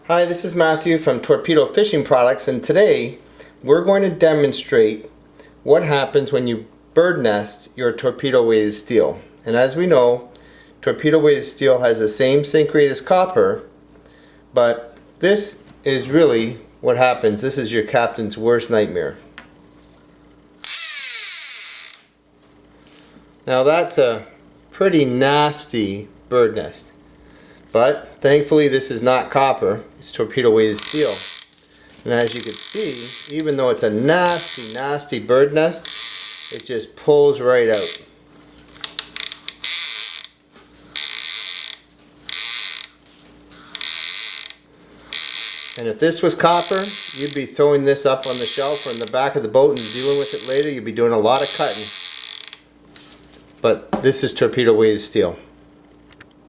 Hi, this is Matthew from Torpedo Fishing Products, and today we're going to demonstrate what happens when you bird nest your torpedo weighted steel. And as we know, torpedo weighted steel has the same sink rate as copper, but this is really what happens. This is your captain's worst nightmare. Now that's a pretty nasty bird nest. But thankfully this is not copper, it's torpedo weighted steel. And as you can see, even though it's a nasty bird nest, it just pulls right out. And if this was copper, you'd be throwing this up on the shelf or in the back of the boat and dealing with it later. You'd be doing a lot of cutting. But this is torpedo weighted steel.